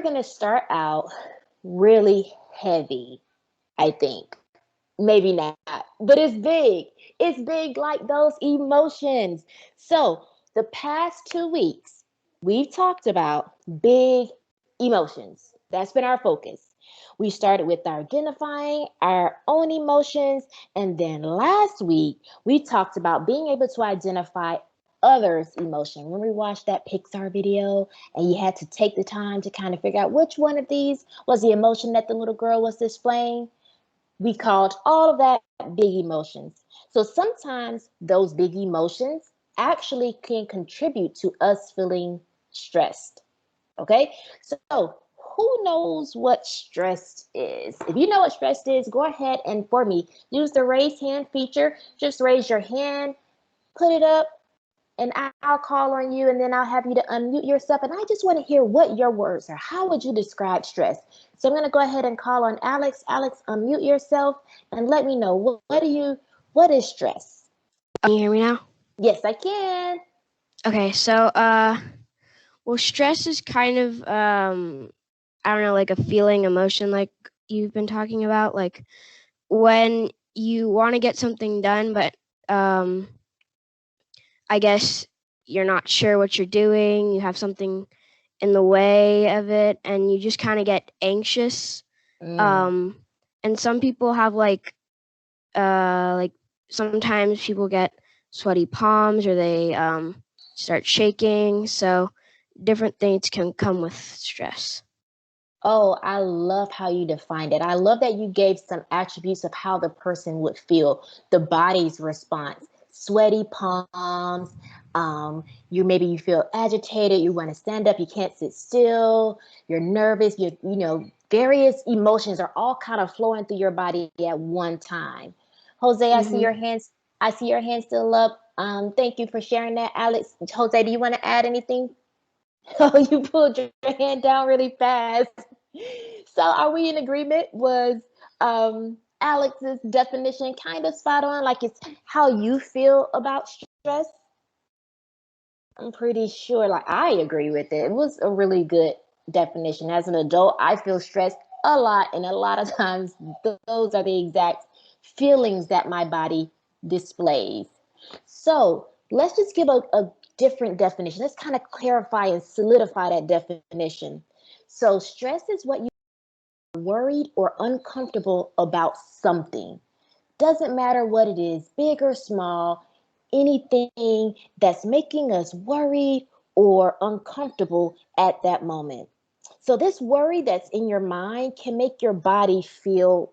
going to start out really heavy, I think. Maybe not, but it's big. It's big like those emotions. So, the past 2 weeks, we've talked about big emotions. That's been our focus. We started with identifying our own emotions, and then last week, we talked about being able to identify others' emotion. When we watched that Pixar video and you had to take the time to kind of figure out which one of these was the emotion that the little girl was displaying, we called all of that big emotions. So sometimes those big emotions actually can contribute to us feeling stressed. Okay, so who knows what stress is? If you know what stress is, go ahead and for me use the raise hand feature. Just raise your hand, put it up, and I'll call on you, and then I'll have you to unmute yourself. And I just want to hear what your words are. How would you describe stress? So I'm going to go ahead and call on Alex. Alex, unmute yourself and let me know what is stress? Can you hear me now? Yes, I can. Okay, so well, stress is kind of I don't know, like a feeling, emotion, like you've been talking about, like when you want to get something done, but I guess you're not sure what you're doing. You have something in the way of it, and you just kind of get anxious. Mm. Um, and some people have like sometimes people get sweaty palms or they start shaking. So different things can come with stress. Oh, I love how you defined it. I love that you gave some attributes of how the person would feel, the body's response, sweaty palms. You feel agitated, you want to stand up, you can't sit still, you're nervous, various emotions are all kind of flowing through your body at one time. Jose, I see Hmm. your hands. I see your hand still up. Thank you for sharing that, Alex. Jose, do you want to add anything? Oh, you pulled your hand down really fast. So are we in agreement? Was Alex's definition kind of spot on? Like it's how you feel about stress? I'm pretty sure, like I agree with it. It was a really good definition. As an adult, I feel stressed a lot, and a lot of times those are the exact feelings that my body displays. So let's just give a different definition. Let's kind of clarify and solidify that definition. So stress is what you are worried or uncomfortable about something. Doesn't matter what it is, big or small, anything that's making us worried or uncomfortable at that moment. So, this worry that's in your mind can make your body feel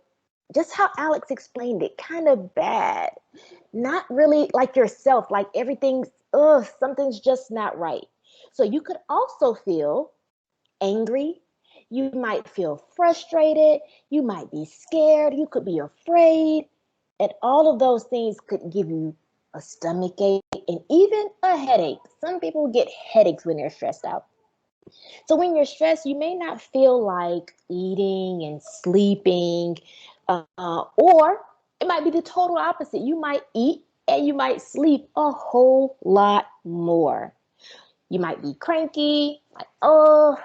just how Alex explained it, kind of bad. Not really like yourself, like everything's, something's just not right. So, you could also feel angry. You might feel frustrated. You might be scared. You could be afraid. And all of those things could give you a stomach ache and even a headache. Some people get headaches when they're stressed out. So when you're stressed, you may not feel like eating and sleeping, or it might be the total opposite. You might eat and you might sleep a whole lot more. You might be cranky, like, oh,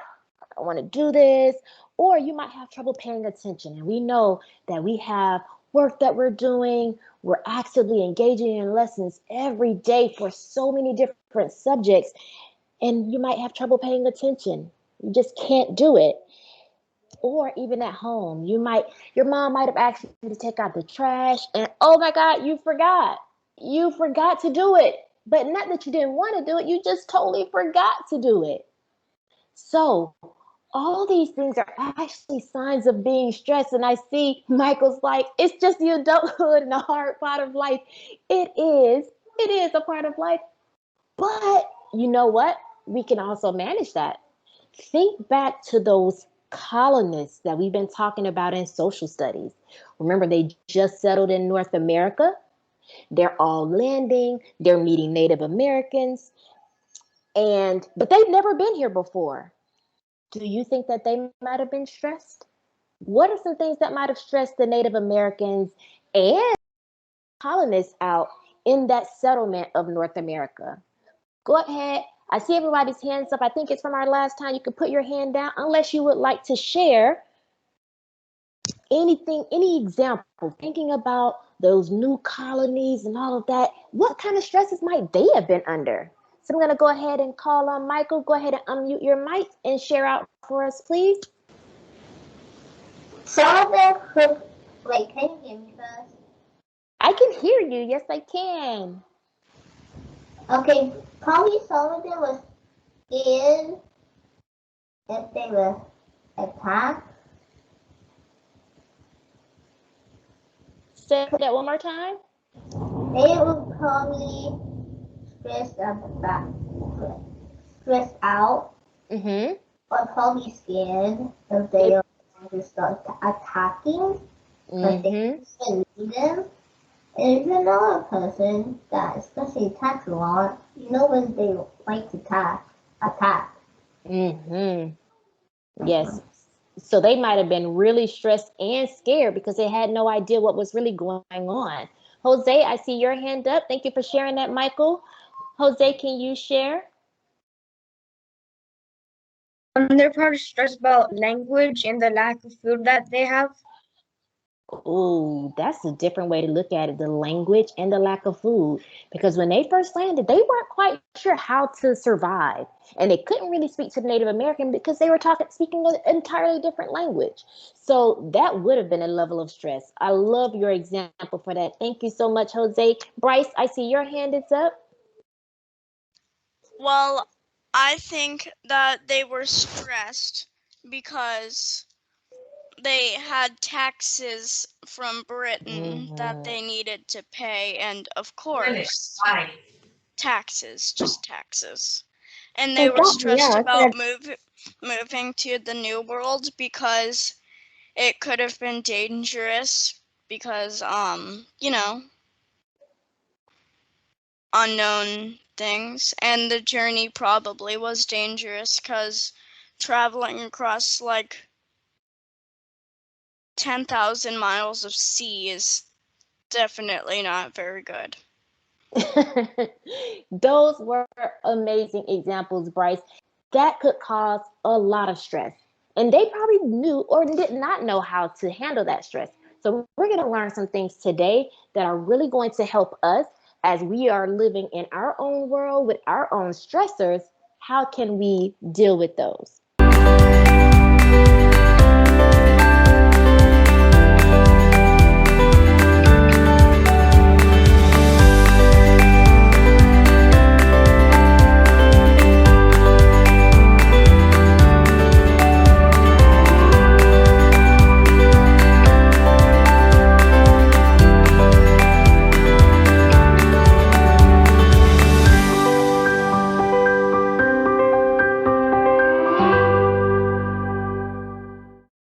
I want to do this, or you might have trouble paying attention. And we know that we have work that we're doing, we're actively engaging in lessons every day for so many different subjects, and you might have trouble paying attention. You just can't do it. Or even at home, your mom might have asked you to take out the trash, and oh my God, you forgot. You forgot to do it. But not that you didn't want to do it, you just totally forgot to do it. So, all these things are actually signs of being stressed. And I see Michael's like, it's just the adulthood and the hard part of life. It is. It is a part of life. But you know what? We can also manage that. Think back to those colonists that we've been talking about in social studies. Remember, they just settled in North America. They're all landing, they're meeting Native Americans, but they've never been here before. Do you think that they might have been stressed? What are some things that might have stressed the Native Americans and colonists out in that settlement of North America? Go ahead. I see everybody's hands up. I think it's from our last time. You can put your hand down unless you would like to share anything, any example, thinking about those new colonies and all of that. What kind of stresses might they have been under? So I'm going to go ahead and call on Michael. Go ahead and unmute your mic and share out for us, please. Some of them could, wait, can you hear me first? I can hear you. Yes, I can. Okay, probably some of them was scared if they were attacked. Say that one more time. They would probably stressed out, or probably scared if they were going to start attacking, but they couldn't leave them. And if you're not a person that especially attacks a lot, you know when they like to attack. Yes. So they might have been really stressed and scared because they had no idea what was really going on. Jose, I see your hand up. Thank you for sharing that, Michael. Jose, can you share? They're probably stressed about language and the lack of food that they have. Oh, that's a different way to look at it, the language and the lack of food. Because when they first landed, they weren't quite sure how to survive. And they couldn't really speak to the Native American because they were speaking an entirely different language. So that would have been a level of stress. I love your example for that. Thank you so much, Jose. Bryce, I see your hand is up. Well, I think that they were stressed because they had taxes from Britain that they needed to pay, and of course, taxes, just taxes. And they were stressed about moving to the New World because it could have been dangerous because, you know, unknown things, and the journey probably was dangerous because traveling across like 10,000 miles of sea is definitely not very good. Those were amazing examples, Bryce. That could cause a lot of stress. And they probably knew or did not know how to handle that stress. So we're going to learn some things today that are really going to help us as we are living in our own world with our own stressors. How can we deal with those?